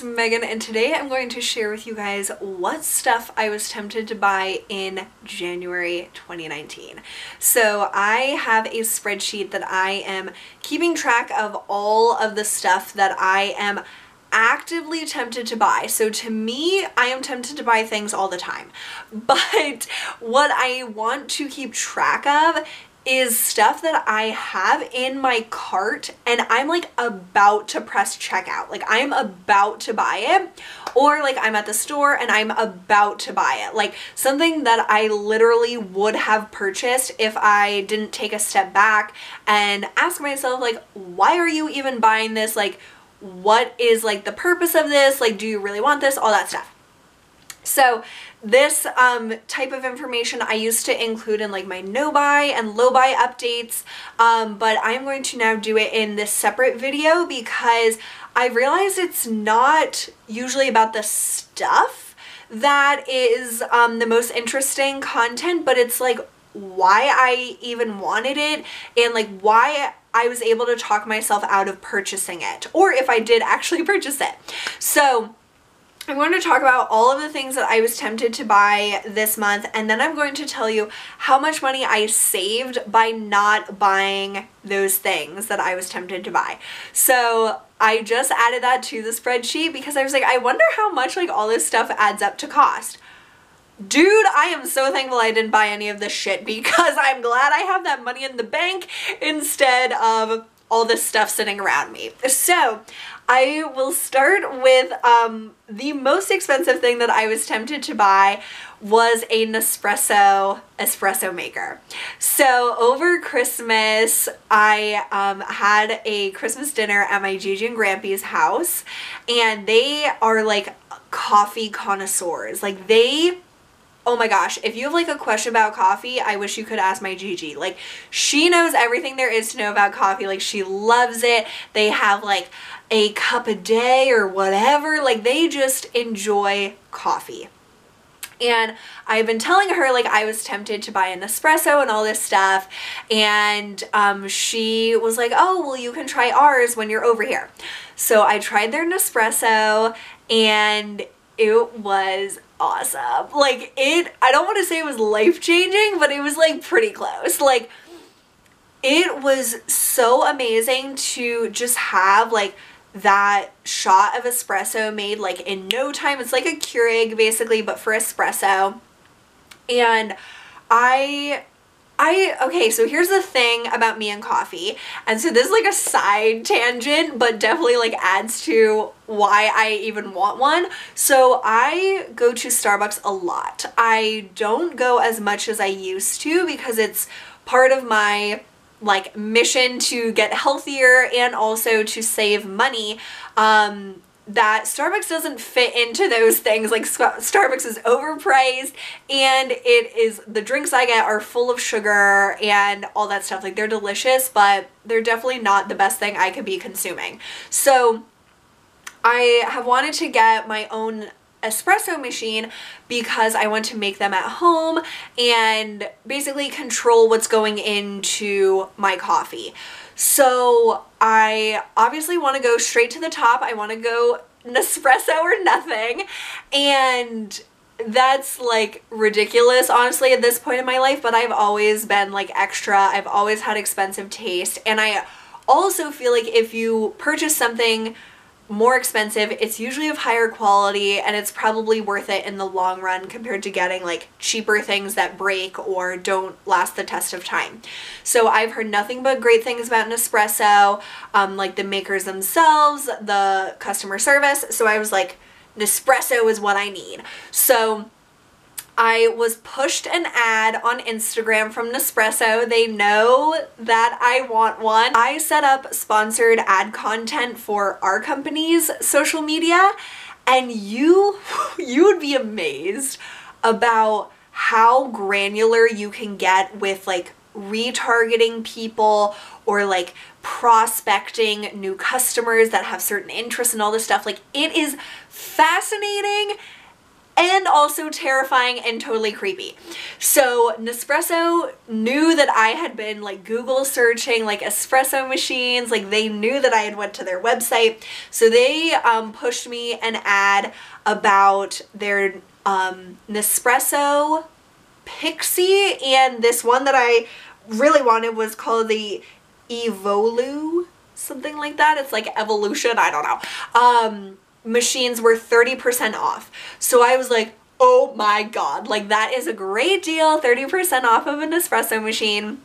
it's Megan, and today I'm going to share with you guys what stuff I was tempted to buy in January 2019. So I have a spreadsheet that I am keeping track of all of the stuff that I am actively tempted to buy. So to me, I am tempted to buy things all the time. But what I want to keep track of is stuff that I have in my cart and I'm like about to press checkout. Like I'm about to buy it, or like I'm at the store and I'm about to buy it. Like something that I literally would have purchased if I didn't take a step back and ask myself, like, why are you even buying this? Like, what is like the purpose of this? Like, do you really want this? All that stuff. So this type of information I used to include in like my no buy and low buy updates, but I'm going to now do it in this separate video because I realized it's not usually about the stuff that is the most interesting content, but it's like why I even wanted it and like why I was able to talk myself out of purchasing it, or if I did actually purchase it. So I'm going to talk about all of the things that I was tempted to buy this month, and then I'm going to tell you how much money I saved by not buying those things that I was tempted to buy. So I just added that to the spreadsheet because I was like, I wonder how much like all this stuff adds up to cost. Dude, I am so thankful I didn't buy any of this shit because I'm glad I have that money in the bank instead of all this stuff sitting around me. So I will start with the most expensive thing that I was tempted to buy was a Nespresso espresso maker. So over Christmas, I had a Christmas dinner at my Gigi and Grampy's house, and they are like coffee connoisseurs. Like oh my gosh, if you have like a question about coffee, I wish you could ask my Gigi. Like she knows everything there is to know about coffee. Like she loves it. They have like a cup a day or whatever. Like they just enjoy coffee. And I've been telling her like I was tempted to buy an espresso and all this stuff, and she was like, oh well, you can try ours when you're over here. So I tried their Nespresso and it was awesome. Like I don't want to say it was life-changing, but it was like pretty close. Like it was so amazing to just have like that shot of espresso made like in no time. It's like a Keurig basically, but for espresso. And okay, so here's the thing about me and coffee, and so this is like a side tangent, but definitely like adds to why I even want one. So I go to Starbucks a lot. I don't go as much as I used to because it's part of my like mission to get healthier and also to save money. That Starbucks doesn't fit into those things. Like Starbucks is overpriced, and the drinks I get are full of sugar and all that stuff. Like they're delicious, but they're definitely not the best thing I could be consuming. So I have wanted to get my own espresso machine because I want to make them at home and basically control what's going into my coffee. So I obviously want to go straight to the top. I want to go Nespresso or nothing, and that's like ridiculous honestly at this point in my life, but I've always been like extra. I've always had expensive taste, and I also feel like if you purchase something more expensive, it's usually of higher quality, and it's probably worth it in the long run compared to getting like cheaper things that break or don't last the test of time. So I've heard nothing but great things about Nespresso, like the makers themselves, the customer service. So I was like, Nespresso is what I need. So I was pushed an ad on Instagram from Nespresso. They know that I want one. I set up sponsored ad content for our company's social media, and you would be amazed about how granular you can get with like retargeting people or like prospecting new customers that have certain interests and all this stuff. Like it is fascinating and also terrifying and totally creepy. So Nespresso knew that I had been like Google searching like espresso machines, like they knew that I had went to their website. So they pushed me an ad about their Nespresso Pixie, and this one that I really wanted was called the Evolu, something like that. It's like evolution, I don't know. Machines were 30% off. So I was like, oh my god, like that is a great deal, 30% off of an espresso machine.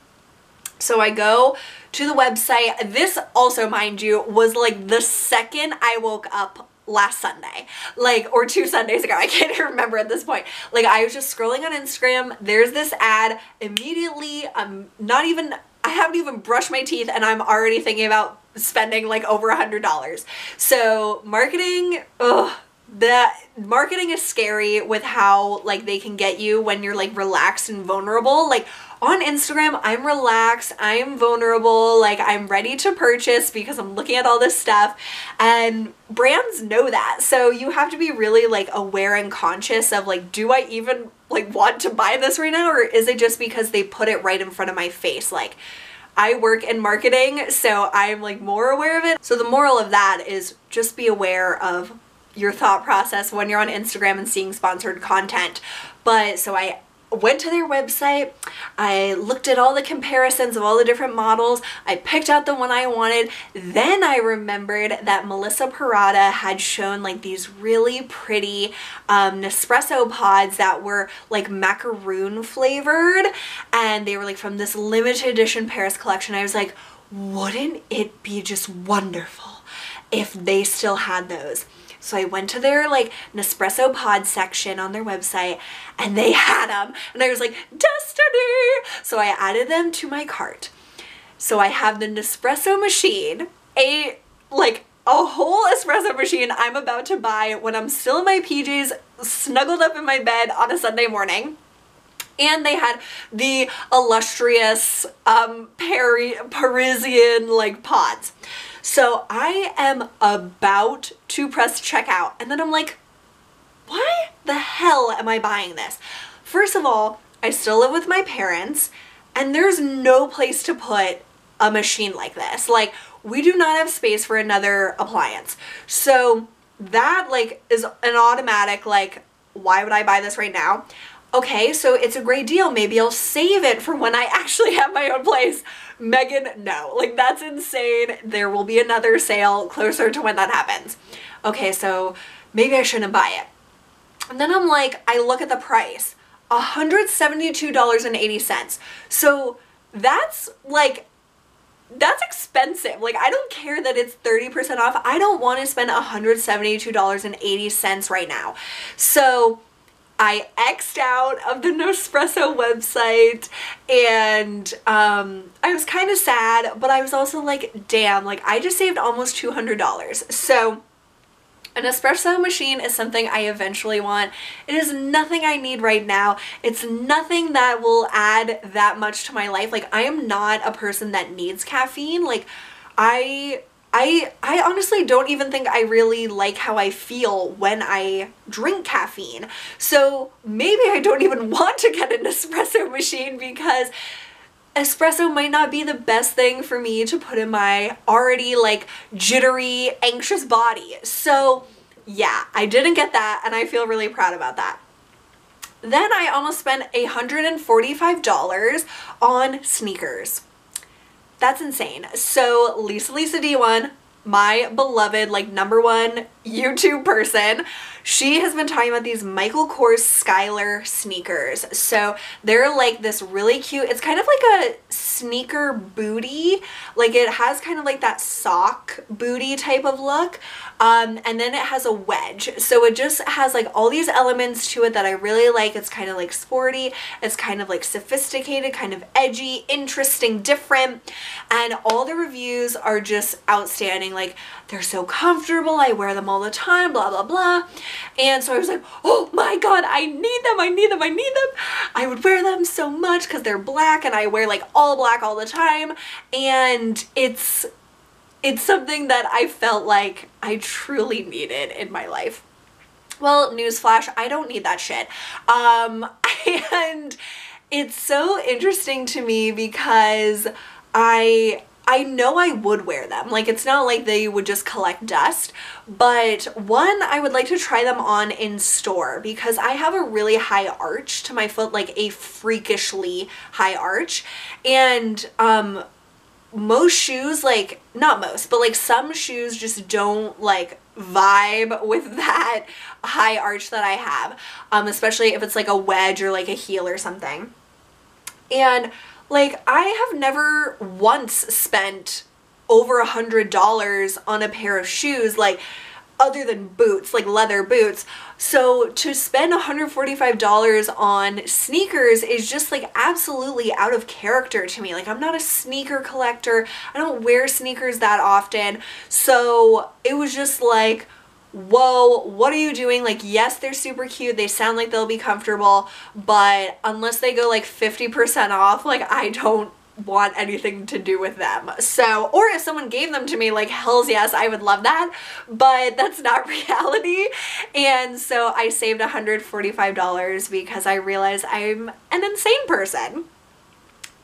So I go to the website. This also, mind you, was like the second I woke up last Sunday, like, or 2 Sundays ago, I can't even remember at this point. Like, I was just scrolling on Instagram, there's this ad, immediately, I haven't even brushed my teeth and I'm already thinking about spending like over $100. So marketing, that marketing is scary with how like they can get you when you're like relaxed and vulnerable. Like on Instagram, I'm relaxed, I'm vulnerable, like I'm ready to purchase because I'm looking at all this stuff, and brands know that. So you have to be really like aware and conscious of like, do I even like want to buy this right now, or is it just because they put it right in front of my face? Like, I work in marketing, so I'm like more aware of it. So the moral of that is just be aware of your thought process when you're on Instagram and seeing sponsored content. But so I went to their website, I looked at all the comparisons of all the different models, I picked out the one I wanted. Then I remembered that Melissa Parada had shown like these really pretty Nespresso pods that were like macaroon flavored, and they were like from this limited edition Paris collection. I was like, wouldn't it be just wonderful if they still had those? So I went to their like Nespresso pod section on their website and they had them, and I was like, destiny! So I added them to my cart. So I have the Nespresso machine, a whole espresso machine I'm about to buy when I'm still in my PJs, snuggled up in my bed on a Sunday morning. And they had the illustrious Parisian like pods. So I am about to press checkout, and then I'm like, why the hell am I buying this? First of all, I still live with my parents, and there's no place to put a machine like this. Like, we do not have space for another appliance. So that like is an automatic like, why would I buy this right now? Okay, so it's a great deal. Maybe I'll save it for when I actually have my own place. Megan, no. Like, that's insane. There will be another sale closer to when that happens. Okay, so maybe I shouldn't buy it. And then I'm like, I look at the price. $172.80. So that's like, that's expensive. Like, I don't care that it's 30% off. I don't want to spend $172.80 right now. So I X'd out of the Nespresso website, and I was kind of sad, but I was also like, damn, like I just saved almost $200. So an espresso machine is something I eventually want. It is nothing I need right now. It's nothing that will add that much to my life. Like, I am not a person that needs caffeine. Like, I honestly don't even think I really like how I feel when I drink caffeine. So maybe I don't even want to get an espresso machine, because espresso might not be the best thing for me to put in my already like jittery, anxious body. So yeah, I didn't get that, and I feel really proud about that. Then I almost spent $145 on sneakers. That's insane. So Lisa D1, my beloved, like #1 YouTube person, she has been talking about these Michael Kors Skyler sneakers. So they're like this really cute, it's kind of like a sneaker booty. Like, it has kind of like that sock booty type of look. And then it has a wedge. So it just has like all these elements to it that I really like. It's kind of like sporty. It's kind of like sophisticated, kind of edgy, interesting, different. And all the reviews are just outstanding. Like, they're so comfortable. I wear them all the time, blah, blah, blah. And so I was like, oh my God, I need them. I need them. I need them. I would wear them so much because they're black, and I wear like all black all the time. And it's something that I felt like I truly needed in my life. Well, newsflash, I don't need that shit. And it's so interesting to me because I know I would wear them. Like, it's not like they would just collect dust, but one, I would like to try them on in store because I have a really high arch to my foot, like a freakishly high arch. And most shoes, like, not most, but like some shoes just don't like vibe with that high arch that I have, especially if it's like a wedge or like a heel or something. And like, I have never once spent over $100 on a pair of shoes, like, other than boots, like leather boots. So to spend $145 on sneakers is just like absolutely out of character to me. Like, I'm not a sneaker collector. I don't wear sneakers that often. So it was just like, whoa, what are you doing? Like, yes, they're super cute. They sound like they'll be comfortable, but unless they go like 50% off, like, I don't want anything to do with them. So, or if someone gave them to me, like, hells yes, I would love that, but that's not reality. And so I saved $145 because I realized I'm an insane person.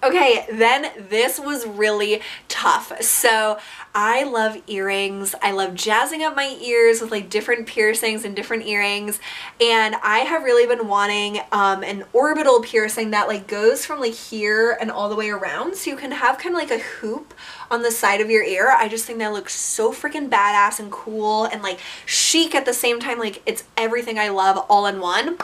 Okay, then this was really tough. So I love earrings. I love jazzing up my ears with like different piercings and different earrings. And I have really been wanting an orbital piercing that like goes from like here and all the way around. So you can have kind of like a hoop on the side of your ear. I just think that looks so freaking badass and cool and like chic at the same time. Like, it's everything I love all in one.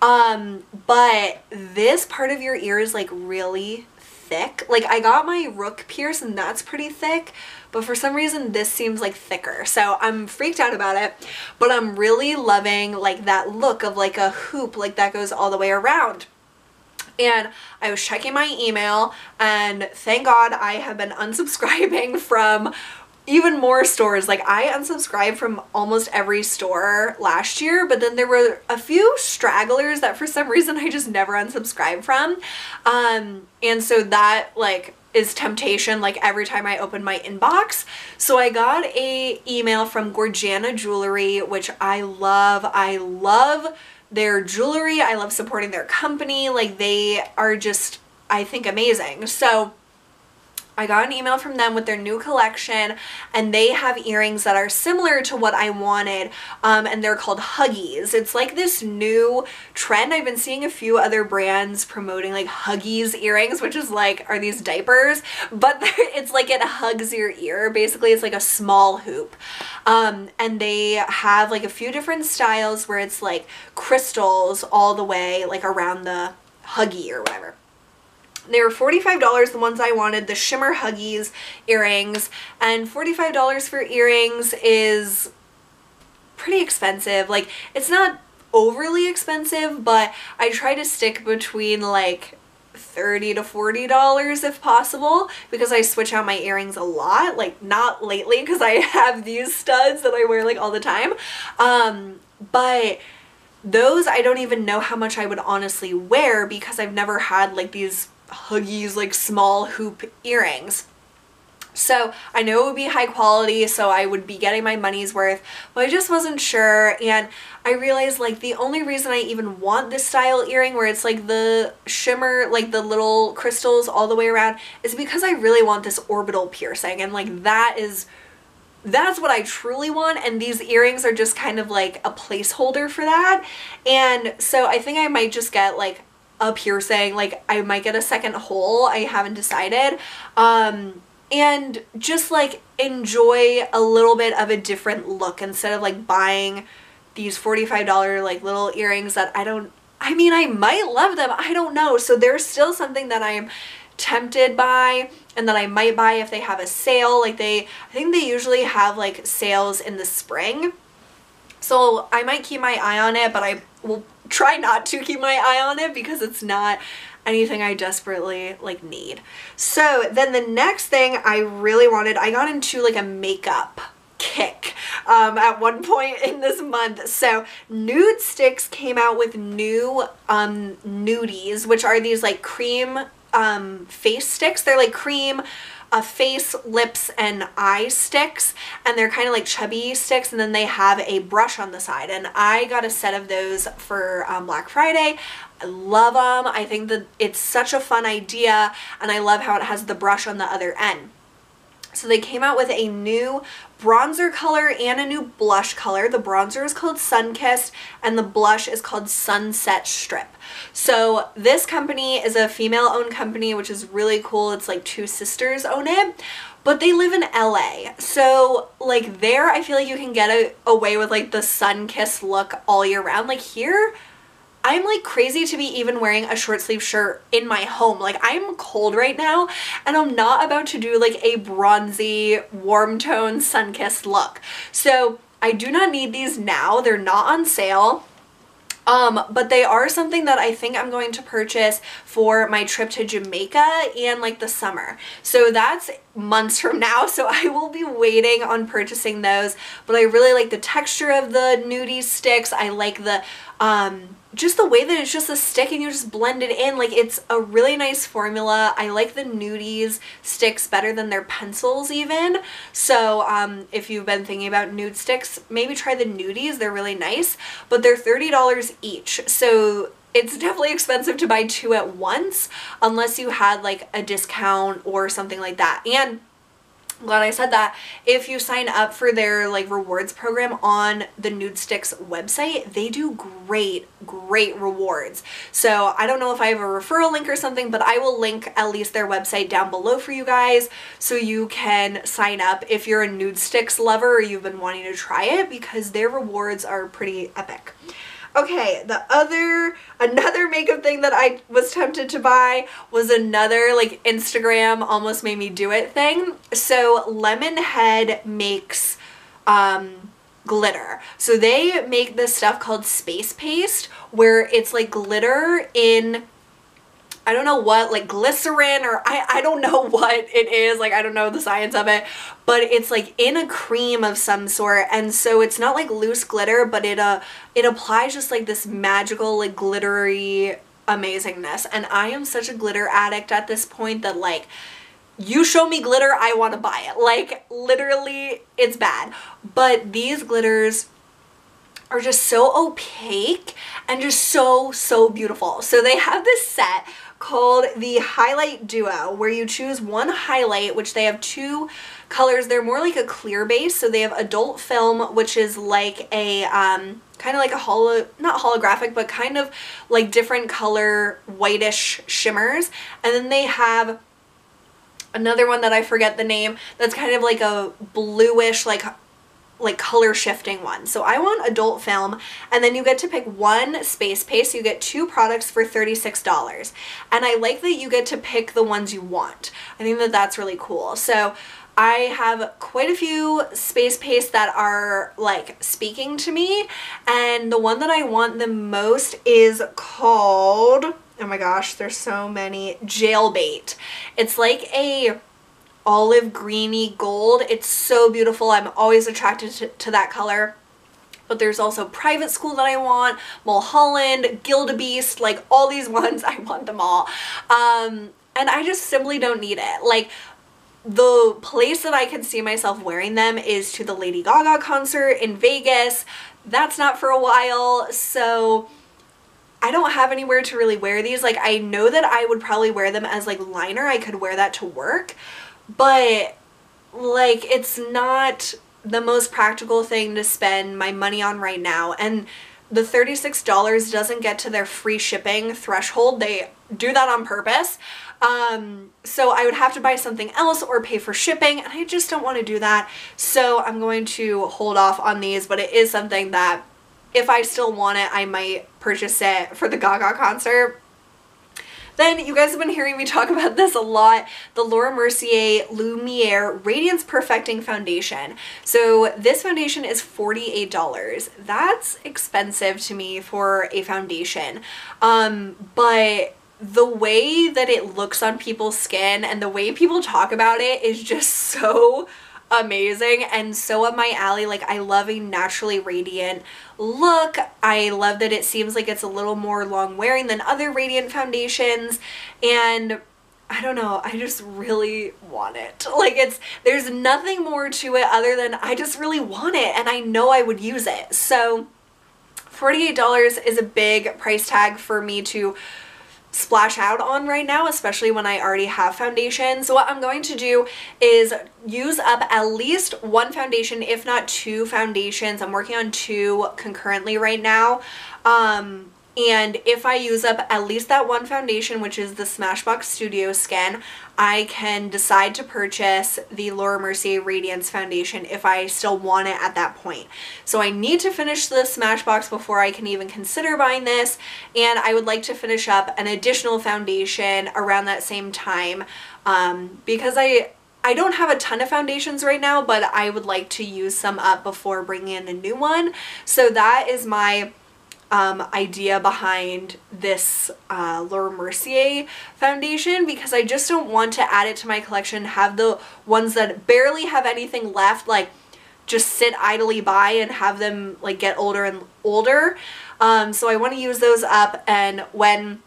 But this part of your ear is like really thick. Like, I got my rook pierce and that's pretty thick, but for some reason this seems like thicker. So I'm freaked out about it, but I'm really loving like that look of like a hoop like that goes all the way around. And I was checking my email and thank God I have been unsubscribing from even more stores. Like, I unsubscribed from almost every store last year, but then there were a few stragglers that for some reason I just never unsubscribed from. And so that like is temptation like every time I open my inbox. So I got a email from Gorgiana Jewelry, which I love. I love their jewelry. I love supporting their company. Like, they are just, I think, amazing. So I got an email from them with their new collection, and they have earrings that are similar to what I wanted, and they're called Huggies. It's like this new trend. I've been seeing a few other brands promoting like Huggies earrings, which is like, are these diapers? But it's like it hugs your ear. Basically, it's like a small hoop. And they have like a few different styles where it's like crystals all the way like around the Huggy or whatever. They were $45, the ones I wanted, the shimmer Huggies earrings, and $45 for earrings is pretty expensive. Like, it's not overly expensive, but I try to stick between like $30 to $40 if possible, because I switch out my earrings a lot. Like, not lately because I have these studs that I wear like all the time, but those I don't even know how much I would honestly wear because I've never had like these Huggies like small hoop earrings. So I know it would be high quality, so I would be getting my money's worth, but I just wasn't sure. And I realized like the only reason I even want this style earring where it's like the shimmer, like the little crystals all the way around, is because I really want this orbital piercing, and like that's what I truly want, and these earrings are just kind of like a placeholder for that. And so I think I might just get like a piercing, like I might get a second hole, I haven't decided, and just like enjoy a little bit of a different look instead of like buying these $45 like little earrings that I mean I might love them, I don't know. So there's still something that I'm tempted by and that I might buy if they have a sale. Like, I think they usually have like sales in the spring, so I might keep my eye on it, but I will try not to keep my eye on it because it's not anything I desperately like need. So then the next thing I really wanted, I got into like a makeup kick at one point in this month. So Nude Sticks came out with new nudies, which are these like cream face sticks. They're like cream a face, lips, and eye sticks, and they're kind of like chubby sticks, and then they have a brush on the side, and I got a set of those for Black Friday. I love them. I think that it's such a fun idea, and I love how it has the brush on the other end. So they came out with a new bronzer color and a new blush color. The bronzer is called Sunkissed and the blush is called Sunset Strip. So this company is a female-owned company, which is really cool. It's like two sisters own it, but they live in LA. So like there, I feel like you can get away with like the sun-kissed look all year round. Like here, I'm like crazy to be even wearing a short sleeve shirt in my home. Like I'm cold right now and I'm not about to do like a bronzy, warm tone, sun-kissed look. So I do not need these now. They're not on sale. But they are something that I think I'm going to purchase for my trip to Jamaica and like the summer. So that's months from now, so I will be waiting on purchasing those. But I really like the texture of the Nude Sticks. I like the just the way that it's just a stick and you just blend it in. Like it's a really nice formula. I like the Nude Sticks better than their pencils even. So if you've been thinking about Nude Sticks, maybe try the Nudies. They're really nice, but they're $30 each. So it's definitely expensive to buy two at once unless you had like a discount or something like that. And I'm glad I said that. If you sign up for their like rewards program on the Nude Sticks website, they do great rewards. So I don't know if I have a referral link or something, but I will link at least their website down below for you guys so you can sign up if you're a Nude Sticks lover or you've been wanting to try it, because their rewards are pretty epic. Okay, another makeup thing that I was tempted to buy was another like Instagram almost made me do it thing. So Lemonhead makes glitter. So they make this stuff called Space Paste, where it's like glitter in, I don't know what, like glycerin, or I don't know what it is, like I don't know the science of it, but it's like in a cream of some sort, and so it's not like loose glitter, but it applies just like this magical like glittery amazingness. And I am such a glitter addict at this point that like, you show me glitter, I want to buy it. Like literally it's bad. But these glitters are just so opaque and just so beautiful. So they have this set called the Highlight Duo, where you choose one highlight, which they have two colors. They're more like a clear base. So they have Adult Film, which is like a kind of like a not holographic, but kind of like different color whitish shimmers. And then they have another one that I forget the name that's kind of like a bluish like color shifting one. So I want Adult Film, and then you get to pick one Space Paste. You get two products for $36, and I like that you get to pick the ones you want. I think that that's really cool. So I have quite a few Space Pastes that are like speaking to me, and the one that I want the most is called, oh my gosh, there's so many, Jailbait. It's like a olive greeny gold. It's so beautiful. I'm always attracted to that color. But there's also Private School that I want, Mulholland, Gildabeast, like all these ones, I want them all. And I just simply don't need it. Like the place that I can see myself wearing them is to the Lady Gaga concert in Vegas. That's not for a while, so I don't have anywhere to really wear these. Like I know that I would probably wear them as like liner. I could wear that to work. But like it's not the most practical thing to spend my money on right now, and the $36 doesn't get to their free shipping threshold. They do that on purpose. So I would have to buy something else or pay for shipping, and I just don't want to do that. So I'm going to hold off on these, but it is something that if I still want it, I might purchase it for the Gaga concert. Then you guys have been hearing me talk about this a lot, the Laura Mercier Lumiere Radiance Perfecting Foundation. So this foundation is $48. That's expensive to me for a foundation. But the way that it looks on people's skin and the way people talk about it is just so amazing and so up my alley. Like I love a naturally radiant look. I love that it seems like it's a little more long wearing than other radiant foundations, and I don't know, I just really want it. Like there's nothing more to it other than I just really want it and I know I would use it. So $48 is a big price tag for me to splash out on right now, especially when I already have foundation. So what I'm going to do is use up at least one foundation, if not two foundations. I'm working on two concurrently right now. And if I use up at least that one foundation, which is the Smashbox Studio Skin, I can decide to purchase the Laura Mercier Radiance foundation if I still want it at that point. So I need to finish the Smashbox before I can even consider buying this, and I would like to finish up an additional foundation around that same time because I don't have a ton of foundations right now, but I would like to use some up before bringing in a new one. So that is my idea behind this Laura Mercier foundation, because I just don't want to add it to my collection, have the ones that barely have anything left like just sit idly by and have them like get older and older. So I want to use those up, and when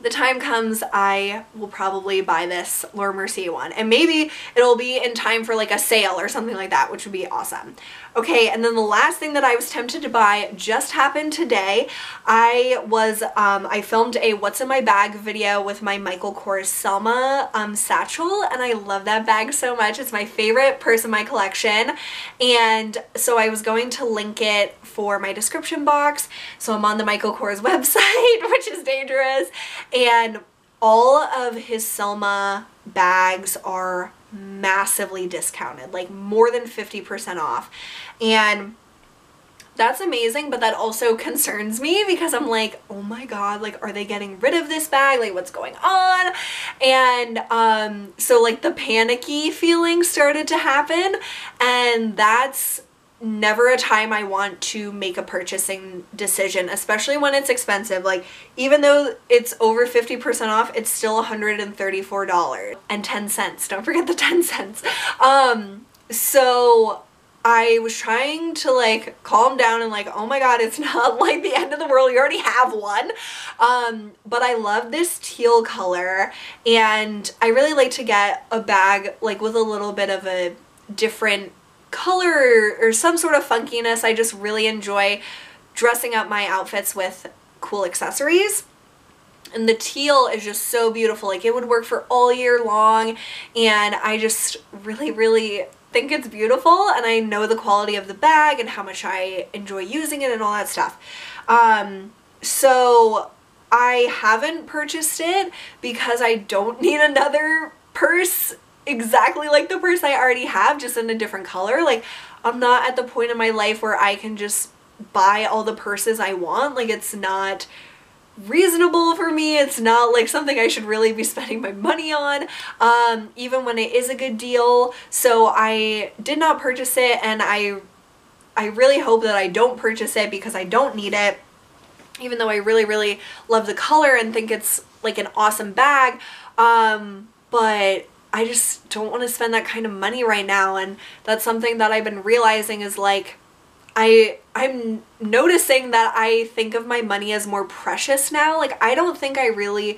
the time comes, I will probably buy this Laura Mercier one, and maybe it'll be in time for like a sale or something like that, which would be awesome. Okay, and then the last thing that I was tempted to buy just happened today. I filmed a what's in my bag video with my Michael Kors Selma satchel, and I love that bag so much. It's my favorite purse in my collection, and so I was going to link it for my description box. So I'm on the Michael Kors website, which is dangerous, and all of his Selma bags are massively discounted, like more than 50% off, and that's amazing, but that also concerns me because I'm like, oh my god, like are they getting rid of this bag, like what's going on? And so like the panicky feeling started to happen, and that's never a time I want to make a purchasing decision, especially when it's expensive. Like even though it's over 50% off, it's still $134.10. Don't forget the 10 cents. So I was trying to like calm down and like, oh my god, it's not like the end of the world, you already have one. But I love this teal color, and I really like to get a bag like with a little bit of a different color or some sort of funkiness. I just really enjoy dressing up my outfits with cool accessories, and the teal is just so beautiful. Like it would work for all year long, and I just really think it's beautiful, and I know the quality of the bag and how much I enjoy using it and all that stuff. So I haven't purchased it because I don't need another purse exactly like the purse I already have, just in a different color. Like I'm not at the point in my life where I can just buy all the purses I want. Like it's not reasonable for me. It's not like something I should really be spending my money on, even when it is a good deal. So I did not purchase it, and I really hope that I don't purchase it because I don't need it, even though I really love the color and think it's like an awesome bag. But I just don't want to spend that kind of money right now, and that's something that I've been realizing is like I'm noticing that I think of my money as more precious now. Like I don't think I really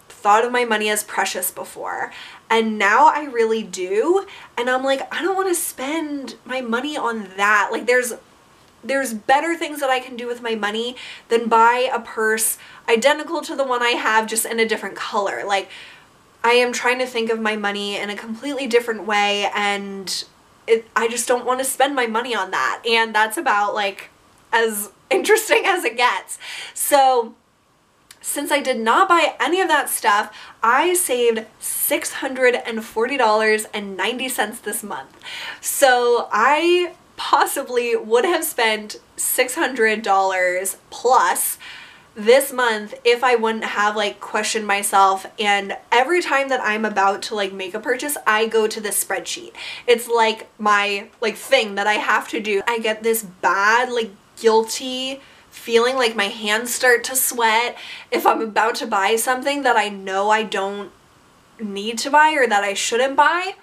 thought of my money as precious before, and now I really do, and I'm like, I don't want to spend my money on that. Like there's better things that I can do with my money than buy a purse identical to the one I have, just in a different color. Like I am trying to think of my money in a completely different way, and I just don't want to spend my money on that, and that's about like as interesting as it gets. So since I did not buy any of that stuff, I saved $640.90 this month. So I possibly would have spent $600 plus this month if I wouldn't have like questioned myself. And every time that I'm about to like make a purchase, I go to this spreadsheet. It's like my like thing that I have to do. I get this bad like guilty feeling, like my hands start to sweat if I'm about to buy something that I know I don't need to buy or that I shouldn't buy.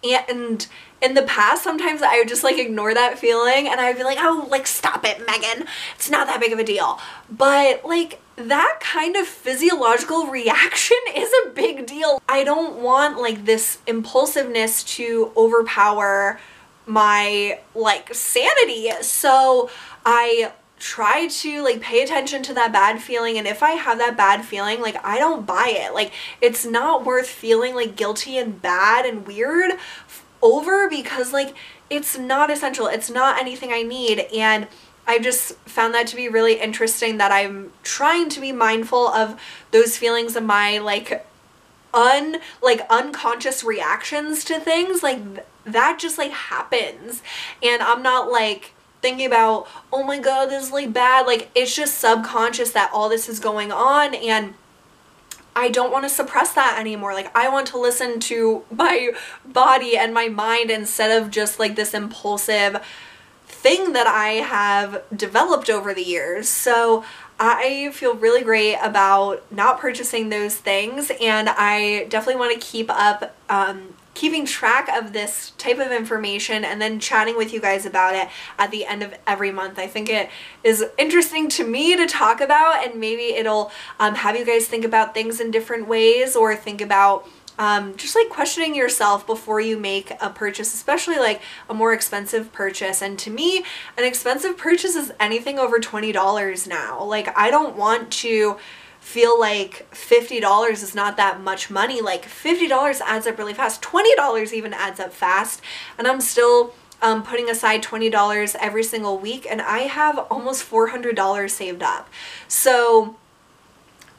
And in the past, sometimes I would just like ignore that feeling, and I'd be like, oh, like stop it, Megan, it's not that big of a deal. But like that kind of physiological reaction is a big deal. deal. I don't want like this impulsiveness to overpower my like sanity. So I try to like pay attention to that bad feeling, and if I have that bad feeling, like I don't buy it. Like it's not worth feeling like guilty and bad and weird over, because like it's not essential, it's not anything I need. And I just found that to be really interesting, that I'm trying to be mindful of those feelings of my like unconscious reactions to things. Like that just like happens, and I'm not like thinking about, oh my god, this is like bad. Like it's just subconscious that all this is going on, and I don't want to suppress that anymore. Like I want to listen to my body and my mind instead of just like this impulsive thing that I have developed over the years. So I feel really great about not purchasing those things, and I definitely want to keep up keeping track of this type of information and then chatting with you guys about it at the end of every month. I think it is interesting to me to talk about, and maybe it'll have you guys think about things in different ways, or think about just like questioning yourself before you make a purchase, especially like a more expensive purchase. And to me, an expensive purchase is anything over $20 now. Like I don't want to feel like $50 is not that much money. Like $50 adds up really fast. $20 even adds up fast. And I'm still putting aside $20 every single week, and I have almost $400 saved up. So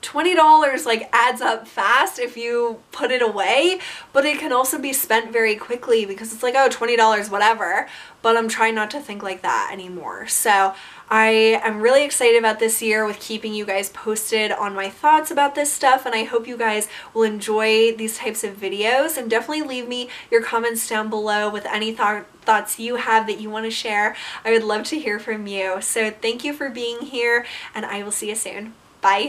$20 like adds up fast if you put it away, but it can also be spent very quickly, because it's like, oh, $20, whatever. But I'm trying not to think like that anymore. So I am really excited about this year with keeping you guys posted on my thoughts about this stuff, and I hope you guys will enjoy these types of videos. And definitely leave me your comments down below with any thoughts you have that you want to share. I would love to hear from you. So thank you for being here, and I will see you soon. Bye.